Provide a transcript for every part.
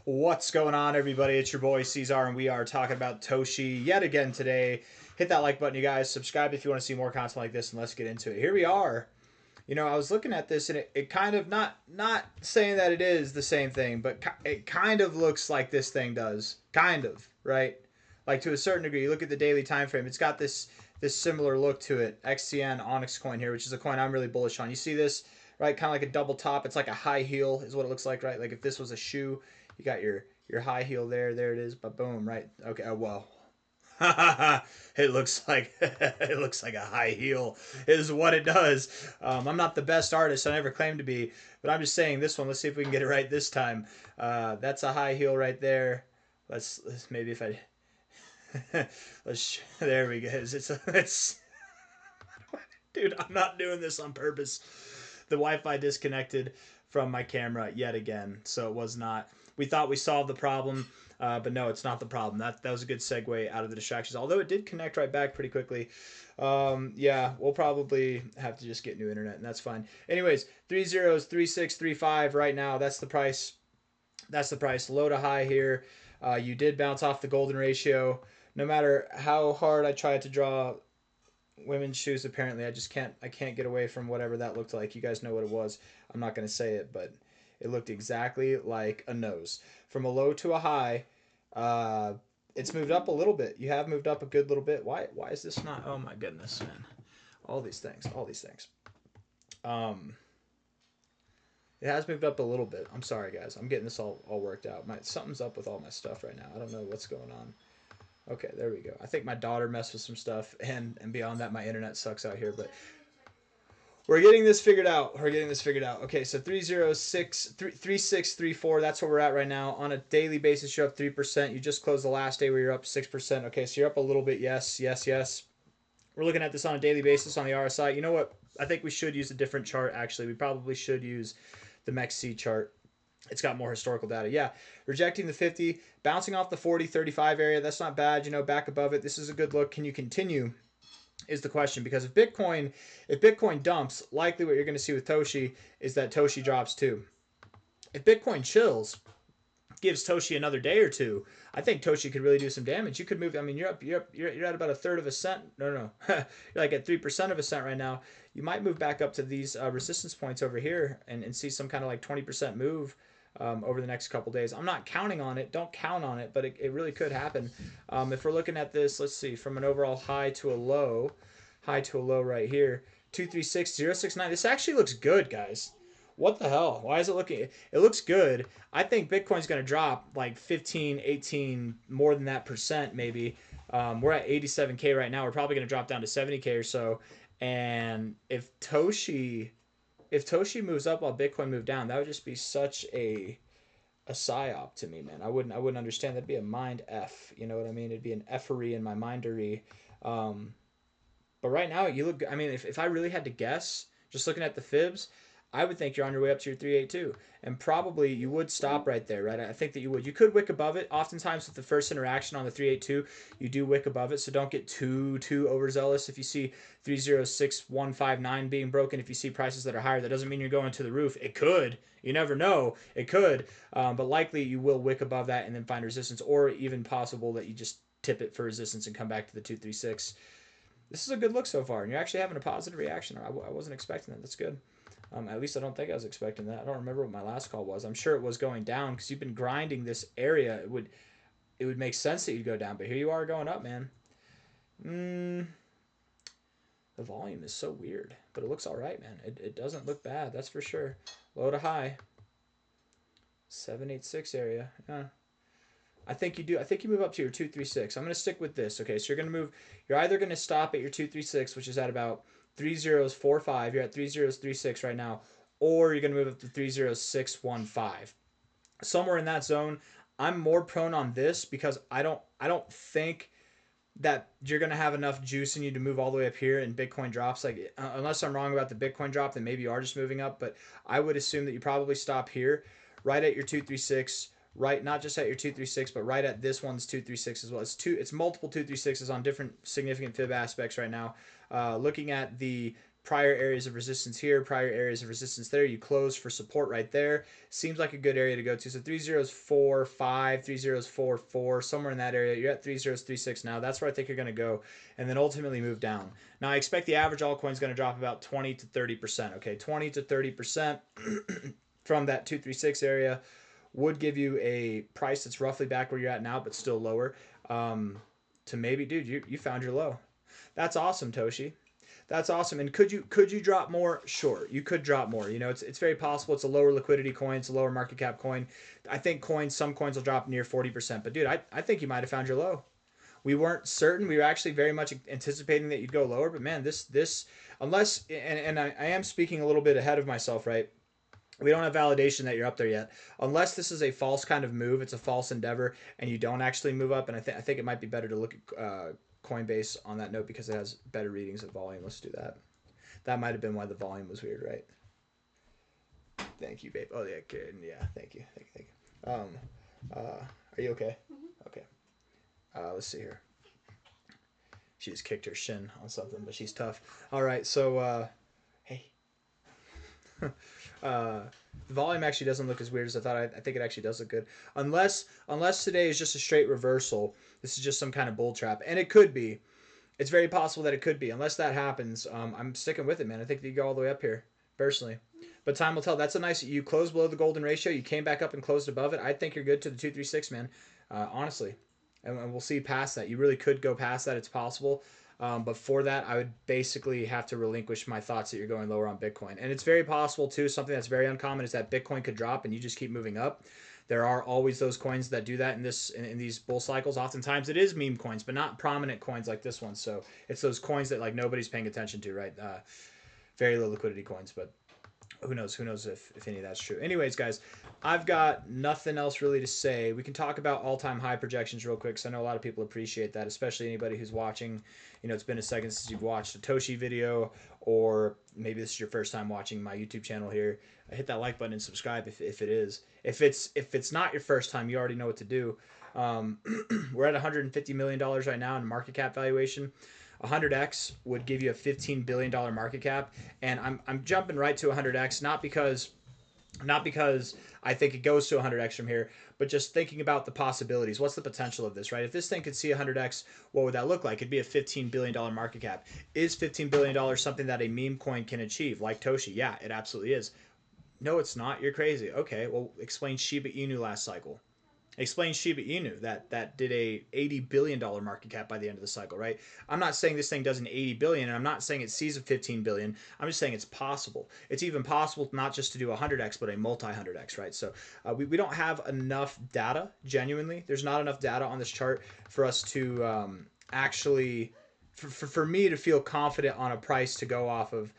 What's going on, everybody? It's your boy C-Zar, and we are talking about Toshi yet again today. Hit that like button, you guys. Subscribe if you want to see more content like this, and let's get into it. Here we are. I was looking at this, and it kind of not saying that it is the same thing, but it kind of looks like this thing does. Kind of, right? Like to a certain degree. You look at the daily time frame; it's got this similar look to it. XCN Onyx coin here, which is a coin I'm really bullish on. You see this, right? Kind of like a double top. It's like a high heel, is what it looks like, right? Like if this was a shoe. You got your high heel there. There it is. But boom, right? Okay. Oh well. It looks like a high heel is what it does. I'm not the best artist. I never claimed to be, but I'm just saying this one. Let's see if we can get it right this time. That's a high heel right there. Let's maybe if I there we go. It's dude. I'm not doing this on purpose. The Wi-Fi disconnected from my camera yet again, so it was not. We thought we solved the problem, but no, it's not the problem. That was a good segue out of the distractions, although it did connect right back pretty quickly. Yeah, we'll probably have to just get new internet, and that's fine. Anyways, 303635 right now. That's the price. That's the price. Low to high here. You did bounce off the golden ratio. No matter how hard I tried to draw women's shoes, apparently I can't get away from whatever that looked like. You guys know what it was. I'm not going to say it, but it looked exactly like a nose. From a low to a high, it's moved up a little bit. You have moved up a good little bit. Why is this not? Oh my goodness, man. All these things. It has moved up a little bit. I'm sorry, guys. I'm getting this all worked out. Something's up with all my stuff right now. I don't know what's going on. Okay, there we go. I think my daughter messed with some stuff, and beyond that, my internet sucks out here, but we're getting this figured out. Okay, so 3634, that's where we're at right now. On a daily basis, you're up 3%. You just closed the last day where you're up 6%. Okay, so you're up a little bit. Yes. We're looking at this on a daily basis on the RSI. You know what? I think we should use a different chart, actually. We probably should use the MEXC chart. It's got more historical data. Yeah, rejecting the 50, bouncing off the 40-35 area. That's not bad. Back above it. This is a good look. Can you continue? Is the question, because if Bitcoin dumps, likely what you're going to see with Toshi is that Toshi drops too. If Bitcoin chills, gives Toshi another day or two, I think Toshi could really do some damage. You could move. I mean, you're at about a third of a cent. No, you're like at 3% of a cent right now. You might move back up to these resistance points over here and see some kind of like 20% move over the next couple days. I'm not counting on it. Don't count on it, but it really could happen. If we're looking at this, let's see, from an overall high to a low right here, 236069. This actually looks good, guys. What the hell? Why is it looking? It looks good. I think Bitcoin's going to drop like 15, 18, more than that percent maybe. We're at 87K right now. We're probably going to drop down to 70K or so. And if Toshi moves up while Bitcoin moved down, that would just be such a psyop to me, man. I wouldn't understand. That'd be a mind F. You know what I mean? It'd be an effery in my mindery. But right now, you look. I mean, if I really had to guess, just looking at the fibs, I would think you're on your way up to your 382, and probably you would stop right there, right? I think that you would. You could wick above it. Oftentimes with the first interaction on the 382, you do wick above it, so don't get too overzealous. If you see 306159 being broken, if you see prices that are higher, that doesn't mean you're going to the roof. It could. You never know. It could, but likely you will wick above that and then find resistance, or even possible that you just tip it for resistance and come back to the 236. This is a good look so far, and you're actually having a positive reaction. I wasn't expecting that. That's good. At least I don't think I was expecting that. I don't remember what my last call was. I'm sure it was going down because you've been grinding this area. It would make sense that you'd go down, but here you are going up, man. The volume is so weird, but it looks all right, man. It doesn't look bad, that's for sure. Low to high. 786 area. Yeah. I think you do. I think you move up to your 236. I'm going to stick with this. Okay, so you're going to move. You're either going to stop at your 236, which is at about 3045. You're at 3036 right now, or you're going to move up to 30615. Somewhere in that zone. I'm more prone on this because I don't think that you're going to have enough juice in you to move all the way up here and Bitcoin drops. Like, unless I'm wrong about the Bitcoin drop, then maybe you are just moving up, but I would assume that you probably stop here right at your 236, right, not just at your 236, but right at this one's 236 as well. It's multiple 236s on different significant fib aspects right now. Looking at the prior areas of resistance here, prior areas of resistance there. You close for support right there. Seems like a good area to go to. So 3045, 3044, somewhere in that area. You're at 3036 now. That's where I think you're going to go, and then ultimately move down. Now I expect the average altcoin is going to drop about 20 to 30%. Okay, 20 to 30% from that 236 area would give you a price that's roughly back where you're at now, but still lower. To maybe, dude, you found your low. That's awesome, Toshi. That's awesome. And could you drop more? Sure, you could drop more. You know, it's very possible. It's a lower liquidity coin. It's a lower market cap coin. I think some coins will drop near 40%. But dude, I think you might have found your low. We weren't certain. We were actually very much anticipating that you'd go lower. But man, this unless and I am speaking a little bit ahead of myself, right? We don't have validation that you're up there yet. Unless this is a false kind of move, it's a false endeavor, and you don't actually move up. And I think it might be better to look at Coinbase on that note because it has better readings of volume. Let's do that. That might have been why the volume was weird, right? Thank you, babe. Oh yeah, good. Yeah, thank you. Are you okay? Mm-hmm. Okay. Let's see here. She just kicked her shin on something, but she's tough. All right, so hey. The volume actually doesn't look as weird as I thought. I think it actually does look good. Unless today is just a straight reversal. This is just some kind of bull trap. And it could be. It's very possible that it could be. Unless that happens, I'm sticking with it, man. I think you go all the way up here, personally. But time will tell. That's a nice... You closed below the golden ratio. You came back up and closed above it. I think you're good to the 236, man. Honestly. And we'll see past that. You really could go past that. It's possible. But for that, I would basically have to relinquish my thoughts that you're going lower on Bitcoin. And it's very possible, too, something that's very uncommon is that Bitcoin could drop and you just keep moving up. There are always those coins that do that in these bull cycles. Oftentimes it is meme coins, but not prominent coins like this one. So it's those coins that like nobody's paying attention to, right? Very low liquidity coins, but who knows if any of that's true. Anyways, guys, I've got nothing else really to say. We can talk about all-time high projections real quick because I know a lot of people appreciate that, especially anybody who's watching. You know, it's been a second since you've watched a Toshi video, or maybe this is your first time watching my YouTube channel here. Hit that like button and subscribe if it is. If it's not your first time, you already know what to do. We're at $150 million right now in market cap valuation. 100x would give you a $15 billion market cap, and I'm jumping right to 100x, not because I think it goes to 100x from here, but just thinking about the possibilities. What's the potential of this, right? If this thing could see 100x, what would that look like? It'd be a $15 billion market cap. Is $15 billion something that a meme coin can achieve, like Toshi? Yeah, it absolutely is. No, it's not. You're crazy. Okay, well, explain Shiba Inu last cycle. Explain Shiba Inu that did a $80 billion market cap by the end of the cycle, right? I'm not saying this thing does an $80 billion, and I'm not saying it sees a $15 billion. I'm just saying it's possible. It's even possible not just to do a 100x, but a multi-100x, right? So we don't have enough data, genuinely. There's not enough data on this chart for us to actually, for me to feel confident on a price to go off of.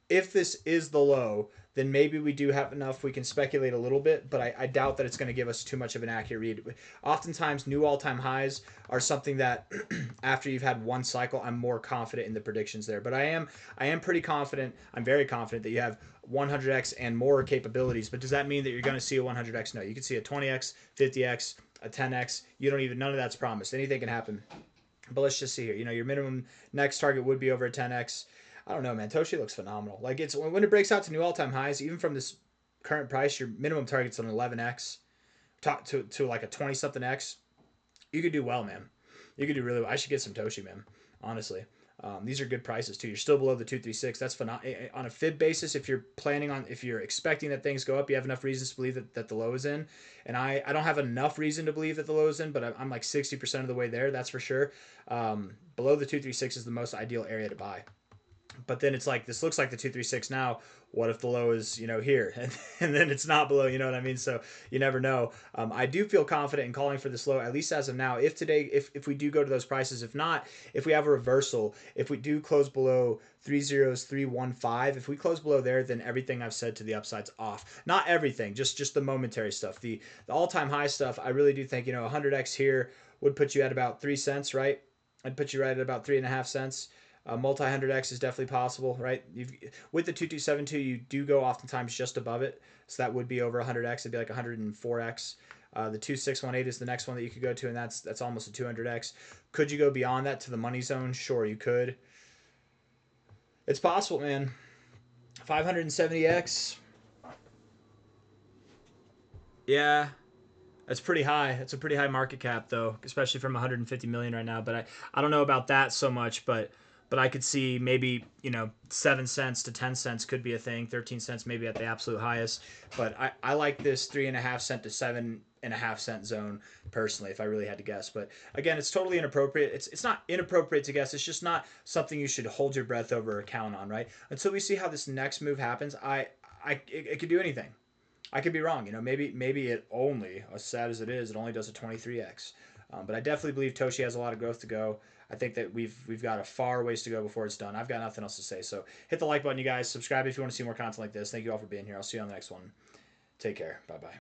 If this is the low, then maybe we do have enough. We can speculate a little bit, but I doubt that it's going to give us too much of an accurate read. Oftentimes, new all-time highs are something that after you've had one cycle, I'm more confident in the predictions there. But I am pretty confident. I'm very confident that you have 100x and more capabilities. But does that mean that you're going to see a 100x? No, you can see a 20x, 50x, a 10x. None of that's promised. Anything can happen. But let's just see here. You know, your minimum next target would be over a 10x. I don't know, man. Toshi looks phenomenal. Like, it's when it breaks out to new all-time highs, even from this current price, your minimum target's an 11x to like a 20-something x. You could do well, man. You could do really well. I should get some Toshi, man. Honestly. These are good prices, too. You're still below the 236. That's phenomenal. On a fib basis, if you're expecting that things go up, you have enough reasons to believe that the low is in. And I don't have enough reason to believe that the low is in, but I'm like 60% of the way there. That's for sure. Below the 236 is the most ideal area to buy. But then it's like, this looks like the 236 now. What if the low is, here? And then it's not below, you know what I mean? So you never know. I do feel confident in calling for this low, at least as of now. If we do go to those prices, if not, if we have a reversal, if we do close below 30315, if we close below there, then everything I've said to the upside's off. Not everything, just the momentary stuff. The all-time high stuff, I really do think, 100x here would put you at about 3 cents, right? I'd put you right at about 3.5 cents. Multi 100x is definitely possible, right? With the 2272, you do go oftentimes just above it, so that would be over 100x. It'd be like 104x. The 2618 is the next one that you could go to, and that's almost a 200x. Could you go beyond that to the money zone? Sure, you could. It's possible, man. 570x. Yeah, that's pretty high. That's a pretty high market cap, though, especially from 150 million right now. But I don't know about that so much. But I could see maybe 7 cents to 10 cents could be a thing. 13 cents maybe at the absolute highest. But I like this 3.5 cent to 7.5 cent zone personally, if I really had to guess. But again, it's totally inappropriate. It's not inappropriate to guess. It's just not something you should hold your breath over or count on, right? Until we see how this next move happens, it could do anything. I could be wrong. Maybe it only, as sad as it is, it only does a 23x. But I definitely believe Toshi has a lot of growth to go. I think that we've got a far ways to go before it's done. I've got nothing else to say. So hit the like button, you guys. Subscribe if you want to see more content like this. Thank you all for being here. I'll see you on the next one. Take care. Bye bye.